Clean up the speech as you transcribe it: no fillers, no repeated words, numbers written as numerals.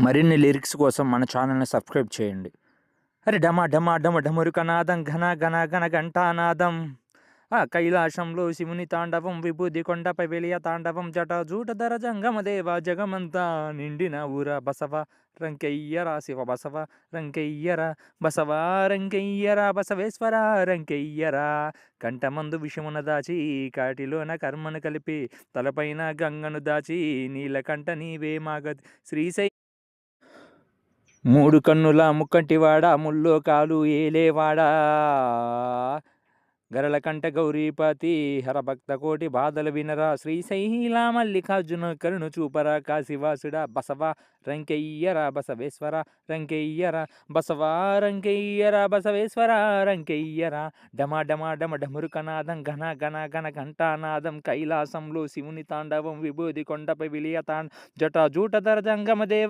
మరిన్ని లిరిక్స్ కోసం మన ఛానల్ని సబ్స్క్రైబ్ చేయండి. అరే డమ డమ డమ డమరుకనాదం ఘన ఘన ఘన ఘంటానాదం కైలాసంలో శివుని తాండవం విభూది కొండపై వెలియ తాండవం జటాజూటధర జంగమదేవ జగమంతా నిండిన ఊర బసవ రంకెయ్యరా శివ బసవ రంకెయ్యరా బసవ రంకెయ్యరా బసవేశ్వర రంకెయ్యరా కంఠమందు విషమున దాచి కాటిలోన కర్మను కలిపి తలపైన గంగను దాచి నీలకంఠ నీవే మాగతి శ్రీశై మూడు కన్నుల ముక్కంటివాడా ముల్లోకాలు ఏలేవాడా గరళకంఠ గౌరీపతి హరభక్త కోటి బాధలు వినరా శ్రీశైల మల్లికార్జున కరుణ చూపరా కాశీవాసుడా బసవ రంకెయ్యరా బసవేశ్వర రంకెయ్యరా బసవ రంకెయ్యరా బసవేశ్వర రంకెయ్యరా డమ డమ డమ డమరుకనాదం ఘన ఘన ఘన ఘంటానాదం కైలాసంలో శివుని తాండవం విభూది కొండపై విలియ జటాజూటధర జంగమదేవ